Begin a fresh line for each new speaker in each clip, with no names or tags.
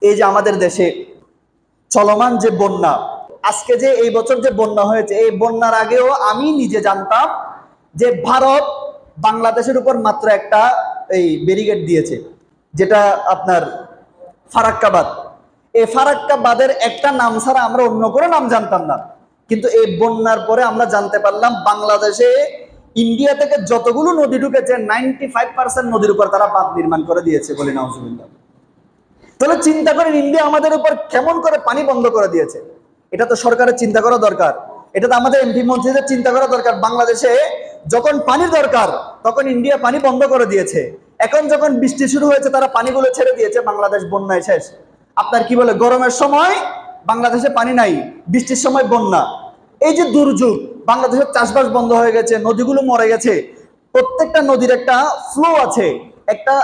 এই যে আমাদের দেশে চলমান যে বন্যা, আজকে যে এই বছর যে বন্যা হয়েছে, এই বন্যার আগেও আমি নিজে জানতাম যে ভারত বাংলাদেশের উপর মাত্র একটা এই ব্যারিকেড দিয়েছে, যেটা আপনার ফারাক্কাবাদ। এই ফারাক্কাবাদের একটা নাম ছাড়া আমরা অন্য কোনো নাম জানতাম না। কিন্তু এই বন্যার পরে আমরা জানতে পারলাম বাংলাদেশে ইন্ডিয়া থেকে যতগুলো নদী ঢুকেছে 95% নদীর উপর তারা বাঁধ নির্মাণ করে দিয়েছে, বলে নাউজুবিল্লাহ। তাহলে চিন্তা করেন ইন্ডিয়া আমাদের উপর কেমন করে পানি বন্ধ করে দিয়েছে। এটা তো সরকারের চিন্তা করা দরকার, এটা তো আমাদের এমপি মন্ত্রীদের চিন্তা করা দরকার। বাংলাদেশে যখন পানির দরকার তখন ইন্ডিয়া পানি বন্ধ করে দিয়েছে, এখন যখন বৃষ্টি শুরু হয়েছে তারা পানিগুলো ছেড়ে দিয়েছে, বাংলাদেশ বন্যায় শেষ। আপনার কি বলে, গরমের সময় বাংলাদেশে পানি নাই, বৃষ্টির সময় বন্যা। এই যে দুর্যোগ, বাংলাদেশের চাষবাস বন্ধ হয়ে গেছে, নদীগুলো মরে গেছে। প্রত্যেকটা নদীর একটা ফ্লো আছে, একটা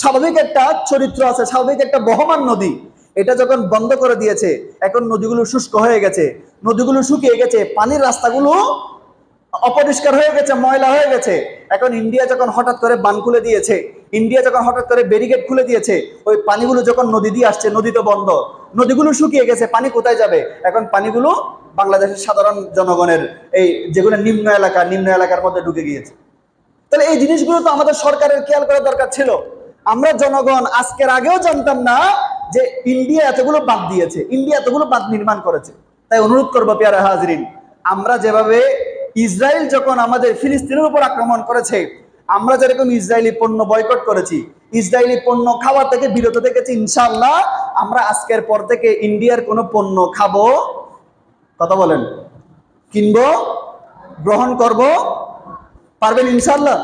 স্বাভাবিক একটা চরিত্র আছে, স্বাভাবিক একটা বহমান নদী। এটা যখন বন্ধ করে দিয়েছে, এখন নদীগুলো শুষ্ক হয়ে গেছে, নদীগুলো শুকিয়ে গেছে, পানির রাস্তাগুলো অপরিষ্কার হয়ে গেছে, ময়লা হয়ে গেছে। এখন ইন্ডিয়া যখন হঠাৎ করে বান খুলে দিয়েছে, ইন্ডিয়া যখন হঠাৎ করে ব্যারিকেড খুলে দিয়েছে, ওই পানিগুলো যখন নদী দিয়ে আসছে, নদী তো বন্ধ, নদীগুলো শুকিয়ে গেছে, পানি কোথায় যাবে? এখন পানিগুলো বাংলাদেশের সাধারণ জনগণের এই যেগুলো নিম্ন এলাকার মধ্যে ঢুকে গিয়েছে। তাহলে এই জিনিসগুলো তো আমাদের সরকারের খেয়াল করা দরকার ছিল। আমরা জনগণ আজকের আগেও জানতাম না যে ইন্ডিয়া এতগুলো বাঁধ দিয়েছে, ইন্ডিয়া এতগুলো বাঁধ নির্মাণ করেছে। তাই অনুরোধ করবো পেয়ারা হাজরিন, আমরা যেভাবে ইসরায়েল যখন আমাদের ফিলিস্তিনের উপর আক্রমণ করেছে, আমরা যেরকম ইসরায়েলি পণ্য বয়কট করেছি, ইসরায়েলি পণ্য খাওয়া থেকে বিরত থেকেছি, ইনশাআল্লাহ আমরা আজকের পর থেকে ইন্ডিয়ার কোনো পণ্য খাবো, কথা বলেন, কিনবো, গ্রহণ করব, পারবেন ইনশাআল্লাহ?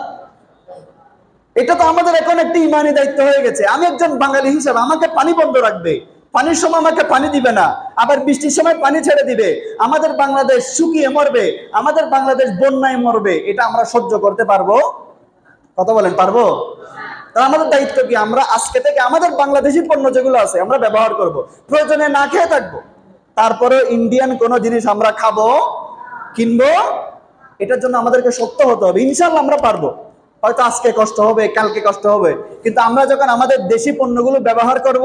এটা তো আমাদের এখন একটি ইমানি দায়িত্ব হয়ে গেছে। আমি একজন বাঙালি হিসেবে আমাকে পানি বন্ধ রাখবে, পানির সময় আমাকে পানি দিবে না, আবার বৃষ্টির সময় পানি ছেড়ে দিবে, আমাদের বাংলাদেশ শুকিয়ে মরবে, আমাদের বাংলাদেশ বন্যায় মরবে, এটা আমরা সহ্য করতে পারবো? কথা বলেন, পারবো? তাহলে আমাদের দায়িত্ব কি? আমরা আজকে থেকে আমাদের বাংলাদেশি পণ্য যেগুলো আছে আমরা ব্যবহার করব, প্রয়োজনে না খেয়ে থাকবো, তারপরে ইন্ডিয়ান কোনো জিনিস আমরা খাবো, কিনবো। এটার জন্য আমাদেরকে শক্ত হতে হবে, ইনশাআল্লাহ আমরা পারবো। হয়তো আজকে কষ্ট হবে, কালকে কষ্ট হবে, কিন্তু আমরা যখন আমাদের দেশি পণ্যগুলো ব্যবহার করব,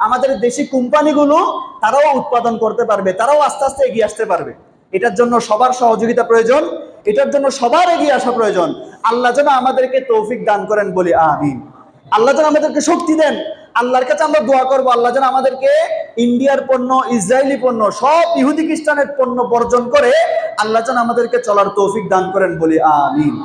আমাদের দেশি কোম্পানিগুলো তারাও উৎপাদন করতে পারবে, তারাও আস্তে আস্তে এগিয়ে আসতে পারবে। এটার জন্য সবার সহযোগিতা প্রয়োজন, এটার জন্য সবার এগিয়ে আসা প্রয়োজন। আল্লাহ যেন আমাদেরকে তৌফিক দান করেন, বলি আমিন। আল্লাহ যেন আমাদেরকে শক্তি দেন। আল্লাহর কাছে আমরা দোয়া করবো, আল্লাহ যেন আমাদেরকে ইন্ডিয়ার পণ্য, ইসরায়েলি পণ্য, সব ইহুদি খ্রিস্টানের পণ্য বর্জন করে আল্লাহ যেন আমাদেরকে চলার তৌফিক দান করেন, বলি আমিন।